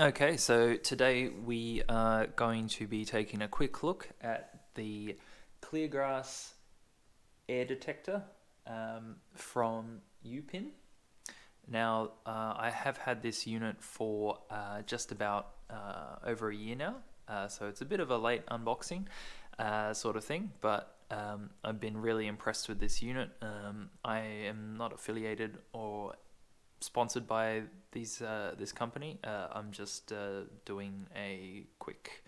Okay, so today we are going to be taking a quick look at the Cleargrass air detector from Upin. Now, I have had this unit for just about over a year now, so it's a bit of a late unboxing sort of thing, but I've been really impressed with this unit. I am not affiliated or sponsored by this company. I'm just doing a quick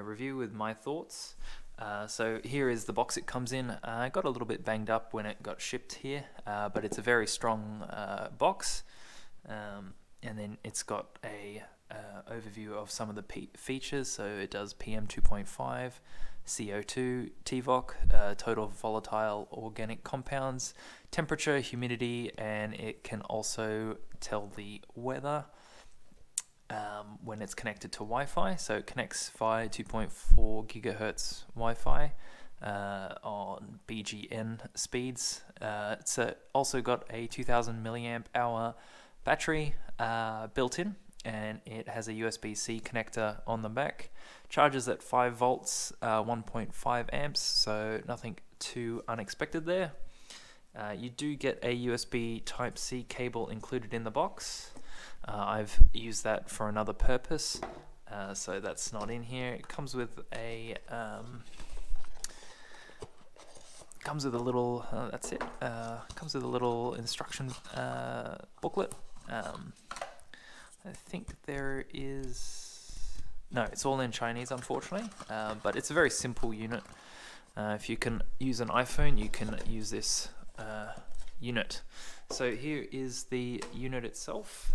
review with my thoughts. So here is the box it comes in. I got a little bit banged up when it got shipped here, but it's a very strong box. And then it's got a overview of some of the features. So it does PM 2.5, CO2, TVOC, total volatile organic compounds, temperature, humidity, and it can also tell the weather when it's connected to Wi-Fi. So it connects via 2.4 gigahertz Wi-Fi on BGN speeds. It's also got a 2000 milliamp hour battery built in, and it has a USB-C connector on the back. Charges at 5 volts, 1.5 amps, so nothing too unexpected there. You do get a USB Type-C cable included in the box. I've used that for another purpose, so that's not in here. It comes with a little that's it. Comes with a little instruction booklet. I think there is no. It's all in Chinese, unfortunately, but it's a very simple unit. If you can use an iPhone, you can use this unit. So here is the unit itself,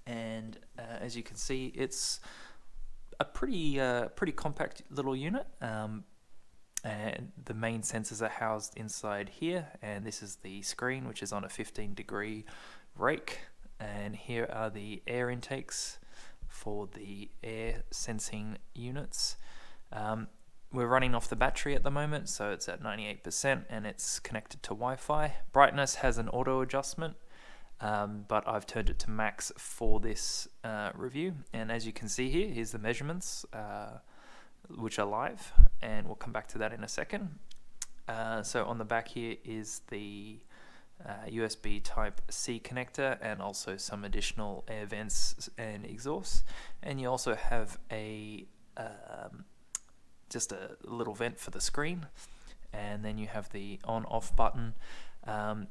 and as you can see, it's a pretty compact little unit. And the main sensors are housed inside here, and this is the screen, which is on a 15-degree rake. And here are the air intakes for the air sensing units. We're running off the battery at the moment, so it's at 98%, and it's connected to Wi-Fi. Brightness has an auto adjustment, but I've turned it to max for this review. And as you can see here, here's the measurements, which are live, and we'll come back to that in a second. So on the back here is the USB Type-C connector, and also some additional air vents and exhausts. And you also have a just a little vent for the screen, and then you have the on-off button.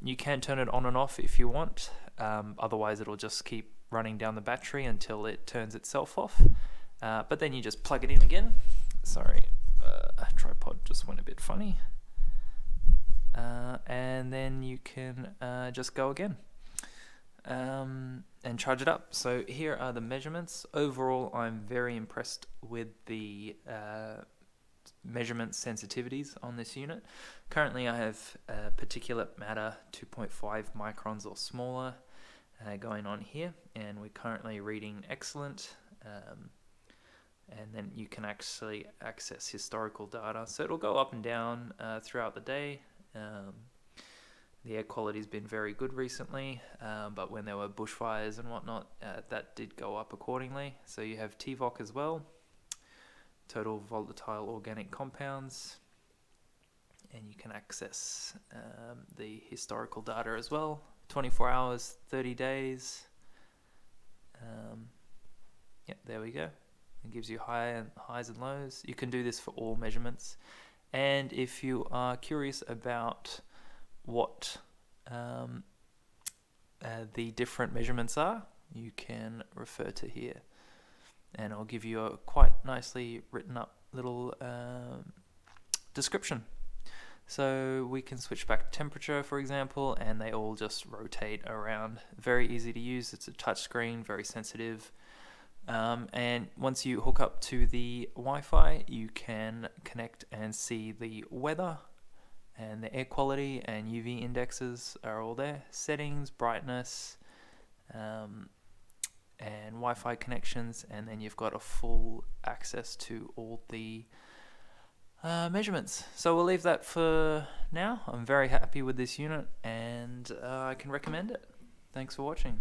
You can turn it on and off if you want, otherwise it'll just keep running down the battery until it turns itself off. But then you just plug it in again. Sorry, tripod just went a bit funny. And then you can just go again and charge it up. So here are the measurements. Overall, I'm very impressed with the measurement sensitivities on this unit. Currently, I have particulate matter 2.5 microns or smaller going on here, and we're currently reading excellent. And then you can actually access historical data. So it'll go up and down throughout the day. The air quality's been very good recently, but when there were bushfires and whatnot, that did go up accordingly. So you have TVOC as well, total volatile organic compounds, and you can access the historical data as well, 24 hours, 30 days. Yep, there we go. It gives you highs and lows. You can do this for all measurements. And if you are curious about what the different measurements are, you can refer to here. And I'll give you a quite nicely written up little description. So we can switch back to temperature, for example, and they all just rotate around. Very easy to use. It's a touch screen, very sensitive. And once you hook up to the Wi-Fi, you can connect and see the weather, and the air quality and UV indexes are all there. Settings, brightness, and Wi-Fi connections, and then you've got a full access to all the measurements. So we'll leave that for now. I'm very happy with this unit, and I can recommend it. Thanks for watching.